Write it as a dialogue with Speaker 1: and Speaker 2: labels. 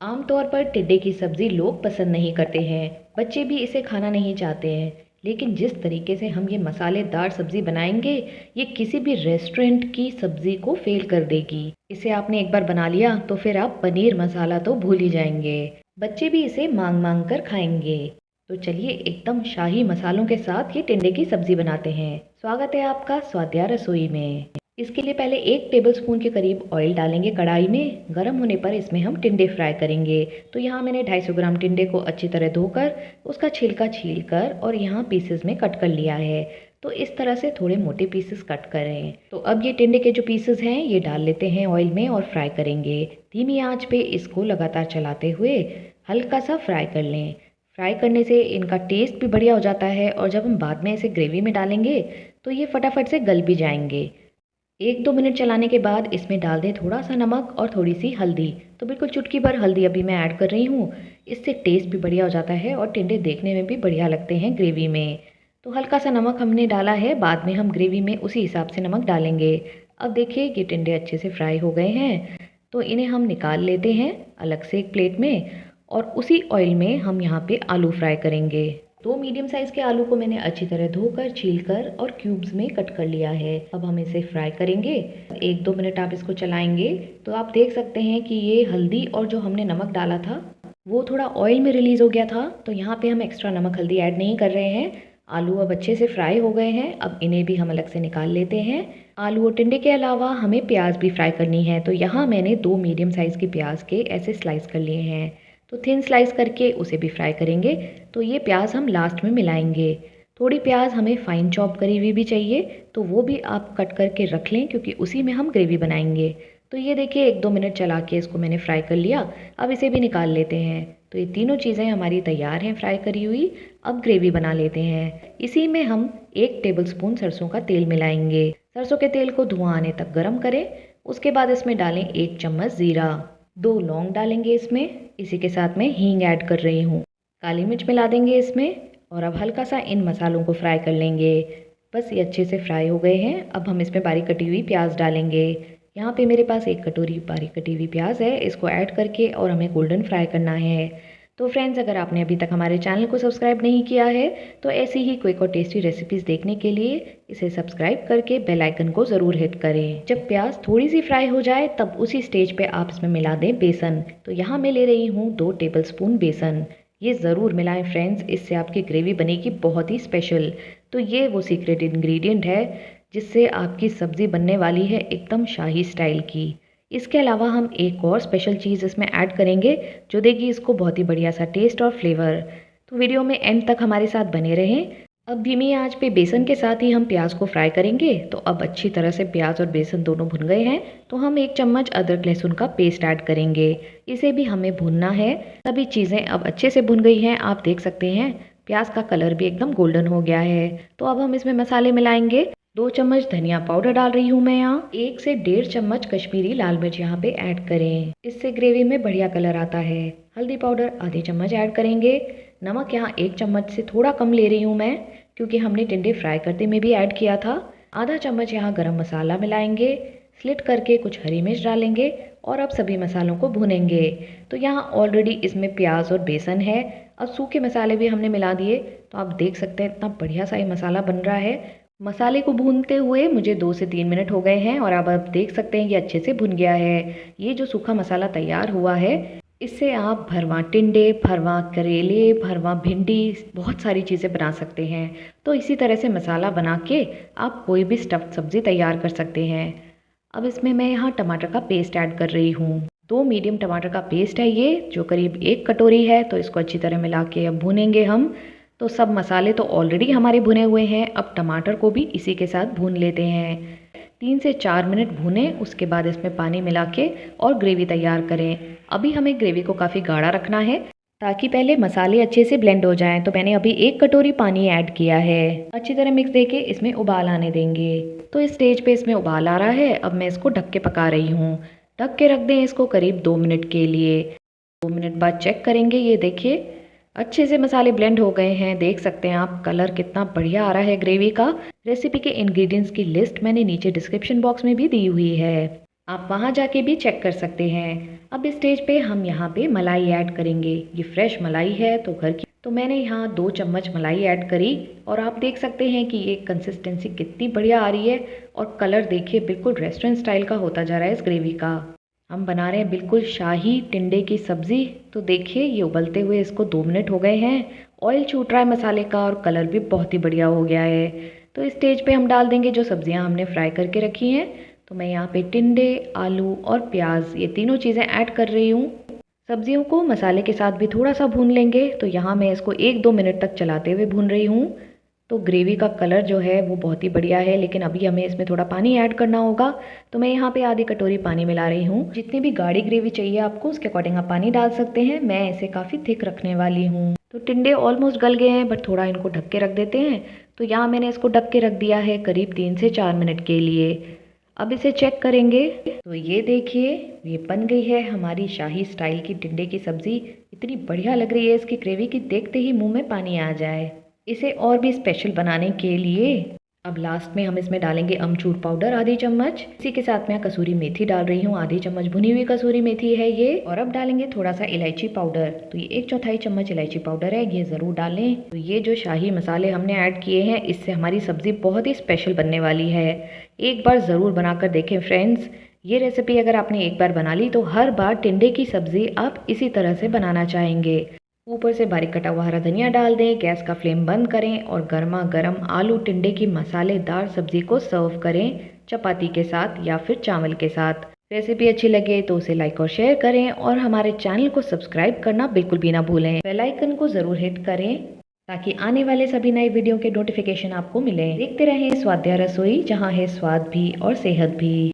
Speaker 1: आमतौर पर टिड्डे की सब्ज़ी लोग पसंद नहीं करते हैं, बच्चे भी इसे खाना नहीं चाहते हैं। लेकिन जिस तरीके से हम ये मसालेदार सब्ज़ी बनाएंगे, ये किसी भी रेस्टोरेंट की सब्ज़ी को फ़ेल कर देगी। इसे आपने एक बार बना लिया तो फिर आप पनीर मसाला तो भूल ही जाएंगे। बच्चे भी इसे मांग मांग कर खाएंगे। तो चलिए एकदम शाही मसालों के साथ ये टिंडे की सब्ज़ी बनाते हैं। स्वागत है आपका स्वाद्या रसोई में। इसके लिए पहले 1 टेबलस्पून के करीब ऑयल डालेंगे कढ़ाई में। गर्म होने पर इसमें हम टिंडे फ्राई करेंगे। तो यहाँ मैंने 250 ग्राम टिंडे को अच्छी तरह धोकर उसका छिलका छील कर और यहाँ पीसेस में कट कर लिया है। तो इस तरह से थोड़े मोटे पीसेस कट करें। तो अब ये टिंडे के जो पीसेस हैं ये डाल लेते हैं ऑयल में और फ्राई करेंगे। धीमी आंच पे इसको लगातार चलाते हुए हल्का सा फ्राई कर लें। फ्राई करने से इनका टेस्ट भी बढ़िया हो जाता है और जब हम बाद में इसे ग्रेवी में डालेंगे तो ये फटाफट से गल भी जाएंगे। 1-2 मिनट चलाने के बाद इसमें डाल दें थोड़ा सा नमक और थोड़ी सी हल्दी। तो बिल्कुल चुटकी भर हल्दी अभी मैं ऐड कर रही हूँ। इससे टेस्ट भी बढ़िया हो जाता है और टिंडे देखने में भी बढ़िया लगते हैं ग्रेवी में। तो हल्का सा नमक हमने डाला है, बाद में हम ग्रेवी में उसी हिसाब से नमक डालेंगे। अब देखिए ये टिंडे अच्छे से फ्राई हो गए हैं। तो इन्हें हम निकाल लेते हैं अलग से एक प्लेट में और उसी ऑयल में हम यहाँ पे आलू फ्राई करेंगे। 2 मीडियम साइज़ के आलू को मैंने अच्छी तरह धोकर छीलकर और क्यूब्स में कट कर लिया है। अब हम इसे फ्राई करेंगे। 1-2 मिनट आप इसको चलाएंगे तो आप देख सकते हैं कि ये हल्दी और जो हमने नमक डाला था वो थोड़ा ऑयल में रिलीज़ हो गया था। तो यहाँ पे हम एक्स्ट्रा नमक हल्दी ऐड नहीं कर रहे हैं। आलू अब अच्छे से फ्राई हो गए हैं। अब इन्हें भी हम अलग से निकाल लेते हैं। आलू और टिंडे के अलावा हमें प्याज भी फ्राई करनी है। तो यहाँ मैंने 2 मीडियम साइज़ के प्याज के ऐसे स्लाइस कर लिए हैं। तो थिन स्लाइस करके उसे भी फ्राई करेंगे। तो ये प्याज हम लास्ट में मिलाएंगे। थोड़ी प्याज हमें फाइन चॉप करी हुई भी चाहिए, तो वो भी आप कट करके रख लें क्योंकि उसी में हम ग्रेवी बनाएंगे। तो ये देखिए 1-2 मिनट चला के इसको मैंने फ्राई कर लिया। अब इसे भी निकाल लेते हैं। तो ये तीनों चीज़ें हमारी तैयार हैं फ्राई करी हुई। अब ग्रेवी बना लेते हैं। इसी में हम 1 टेबलस्पून सरसों का तेल मिलाएंगे। सरसों के तेल को धुआं आने तक गर्म करें। उसके बाद इसमें डालें 1 चम्मच ज़ीरा, 2 लौंग डालेंगे इसमें। इसी के साथ मैं हींग ऐड कर रही हूँ। काली मिर्च मिला देंगे इसमें और अब हल्का सा इन मसालों को फ्राई कर लेंगे। बस ये अच्छे से फ्राई हो गए हैं। अब हम इसमें बारीक कटी हुई प्याज डालेंगे। यहाँ पे मेरे पास 1 कटोरी बारीक कटी हुई प्याज है। इसको ऐड करके और हमें गोल्डन फ्राई करना है। तो फ्रेंड्स, अगर आपने अभी तक हमारे चैनल को सब्सक्राइब नहीं किया है तो ऐसी ही क्विक और टेस्टी रेसिपीज़ देखने के लिए इसे सब्सक्राइब करके बेल आइकन को ज़रूर हिट करें। जब प्याज थोड़ी सी फ्राई हो जाए तब उसी स्टेज पे आप इसमें मिला दें बेसन। तो यहाँ मैं ले रही हूँ 2 टेबलस्पून बेसन। ये ज़रूर मिलाएं फ्रेंड्स, इससे आपकी ग्रेवी बनेगी बहुत ही स्पेशल। तो ये वो सीक्रेट इंग्रेडिएंट है जिससे आपकी सब्ज़ी बनने वाली है एकदम शाही स्टाइल की। इसके अलावा हम एक और स्पेशल चीज़ इसमें ऐड करेंगे जो देगी इसको बहुत ही बढ़िया सा टेस्ट और फ्लेवर। तो वीडियो में एंड तक हमारे साथ बने रहें। अब धीमी आंच पे बेसन के साथ ही हम प्याज को फ्राई करेंगे। तो अब अच्छी तरह से प्याज और बेसन दोनों भुन गए हैं। तो हम 1 चम्मच अदरक लहसुन का पेस्ट ऐड करेंगे। इसे भी हमें भुनना है। सभी चीज़ें अब अच्छे से भुन गई हैं। आप देख सकते हैं प्याज का कलर भी एकदम गोल्डन हो गया है। तो अब हम इसमें मसाले मिलाएंगे। 2 चम्मच धनिया पाउडर डाल रही हूँ मैं यहाँ। 1 से 1.5 चम्मच कश्मीरी लाल मिर्च यहाँ पे ऐड करें। इससे ग्रेवी में बढ़िया कलर आता है। हल्दी पाउडर आधी चम्मच ऐड करेंगे। नमक यहाँ 1 चम्मच से थोड़ा कम ले रही हूँ मैं क्योंकि हमने टिंडे फ्राई करते में भी ऐड किया था। आधा चम्मच यहाँ गरम मसाला मिलाएंगे। स्लिट करके कुछ हरी मिर्च डालेंगे और अब सभी मसालों को भुनेंगे। तो यहाँ ऑलरेडी इसमें प्याज और बेसन है। अब सूखे मसाले भी हमने मिला दिए। तो आप देख सकते हैं इतना बढ़िया सा ये मसाला बन रहा है। मसाले को भूनते हुए मुझे 2 से 3 मिनट हो गए हैं और अब आप देख सकते हैं ये अच्छे से भुन गया है। ये जो सूखा मसाला तैयार हुआ है इससे आप भरवा टिंडे, भरवा करेले, भरवा भिंडी बहुत सारी चीज़ें बना सकते हैं। तो इसी तरह से मसाला बना के आप कोई भी स्टफ्ड सब्ज़ी तैयार कर सकते हैं। अब इसमें मैं यहाँ टमाटर का पेस्ट ऐड कर रही हूँ। 2 मीडियम टमाटर का पेस्ट है ये जो करीब 1 कटोरी है। तो इसको अच्छी तरह मिला के अब भूनेंगे हम। तो सब मसाले तो ऑलरेडी हमारे भुने हुए हैं। अब टमाटर को भी इसी के साथ भून लेते हैं। 3 से 4 मिनट भूनें। उसके बाद इसमें पानी मिला के और ग्रेवी तैयार करें। अभी हमें ग्रेवी को काफ़ी गाढ़ा रखना है ताकि पहले मसाले अच्छे से ब्लेंड हो जाएं। तो मैंने अभी 1 कटोरी पानी ऐड किया है। अच्छी तरह मिक्स देके इसमें उबाल आने देंगे। तो इस स्टेज पे इसमें उबाल आ रहा है। अब मैं इसको ढक के पका रही हूँ। ढक के रख दें इसको करीब 2 मिनट के लिए। 2 मिनट बाद चेक करेंगे। ये देखिए अच्छे से मसाले ब्लेंड हो गए हैं। देख सकते हैं आप कलर कितना बढ़िया आ रहा है ग्रेवी का। रेसिपी के इंग्रेडिएंट्स की लिस्ट मैंने नीचे डिस्क्रिप्शन बॉक्स में भी दी हुई है। आप वहाँ जाके भी चेक कर सकते हैं। अब इस स्टेज पे हम यहाँ पे मलाई ऐड करेंगे। ये फ्रेश मलाई है तो घर की, तो मैंने यहाँ 2 चम्मच मलाई ऐड करी और आप देख सकते हैं कि ये कंसिस्टेंसी कितनी बढ़िया आ रही है और कलर देखिए बिल्कुल रेस्टोरेंट स्टाइल का होता जा रहा है इस ग्रेवी का। हम बना रहे हैं बिल्कुल शाही टिंडे की सब्ज़ी। तो देखिए ये उबलते हुए इसको 2 मिनट हो गए हैं। ऑयल छूट रहा है मसाले का और कलर भी बहुत ही बढ़िया हो गया है। तो इस स्टेज पे हम डाल देंगे जो सब्जियां हमने फ्राई करके रखी हैं। तो मैं यहाँ पे टिंडे, आलू और प्याज ये तीनों चीज़ें ऐड कर रही हूँ। सब्जियों को मसाले के साथ भी थोड़ा सा भून लेंगे। तो यहाँ मैं इसको 1-2 मिनट तक चलाते हुए भून रही हूँ। तो ग्रेवी का कलर जो है वो बहुत ही बढ़िया है, लेकिन अभी हमें इसमें थोड़ा पानी ऐड करना होगा। तो मैं यहाँ पे आधी कटोरी पानी मिला रही हूँ। जितनी भी गाढ़ी ग्रेवी चाहिए आपको उसके अकॉर्डिंग आप पानी डाल सकते हैं। मैं इसे काफ़ी थिक रखने वाली हूँ। तो टिंडे ऑलमोस्ट गल गए हैं, बट थोड़ा इनको ढक के रख देते हैं। तो यहाँ मैंने इसको ढक के रख दिया है करीब 3 से 4 मिनट के लिए। अब इसे चेक करेंगे। तो ये देखिए ये बन गई है हमारी शाही स्टाइल की टिंडे की सब्ज़ी। इतनी बढ़िया लग रही है इसकी ग्रेवी की देखते ही मुंह में पानी आ जाए। इसे और भी स्पेशल बनाने के लिए अब लास्ट में हम इसमें डालेंगे अमचूर पाउडर आधी चम्मच। इसी के साथ मैं कसूरी मेथी डाल रही हूँ, आधी चम्मच भुनी हुई कसूरी मेथी है ये। और अब डालेंगे थोड़ा सा इलायची पाउडर। तो ये 1/4 चम्मच इलायची पाउडर है, ये ज़रूर डालें। तो ये जो शाही मसाले हमने ऐड किए हैं इससे हमारी सब्ज़ी बहुत ही स्पेशल बनने वाली है। एक बार ज़रूर बनाकर देखें फ्रेंड्स। ये रेसिपी अगर आपने एक बार बना ली तो हर बार टिंडे की सब्ज़ी आप इसी तरह से बनाना चाहेंगे। ऊपर से बारीक कटा हुआ हरा धनिया डाल दें, गैस का फ्लेम बंद करें और गर्मा गर्म आलू टिंडे की मसालेदार सब्जी को सर्व करें चपाती के साथ या फिर चावल के साथ। रेसिपी अच्छी लगे तो उसे लाइक और शेयर करें और हमारे चैनल को सब्सक्राइब करना बिल्कुल भी ना भूलें। बेल आइकन को ज़रूर हिट करें ताकि आने वाले सभी नए वीडियो के नोटिफिकेशन आपको मिलें। देखते रहें स्वाध्याय रसोई, जहाँ है स्वाद भी और सेहत भी।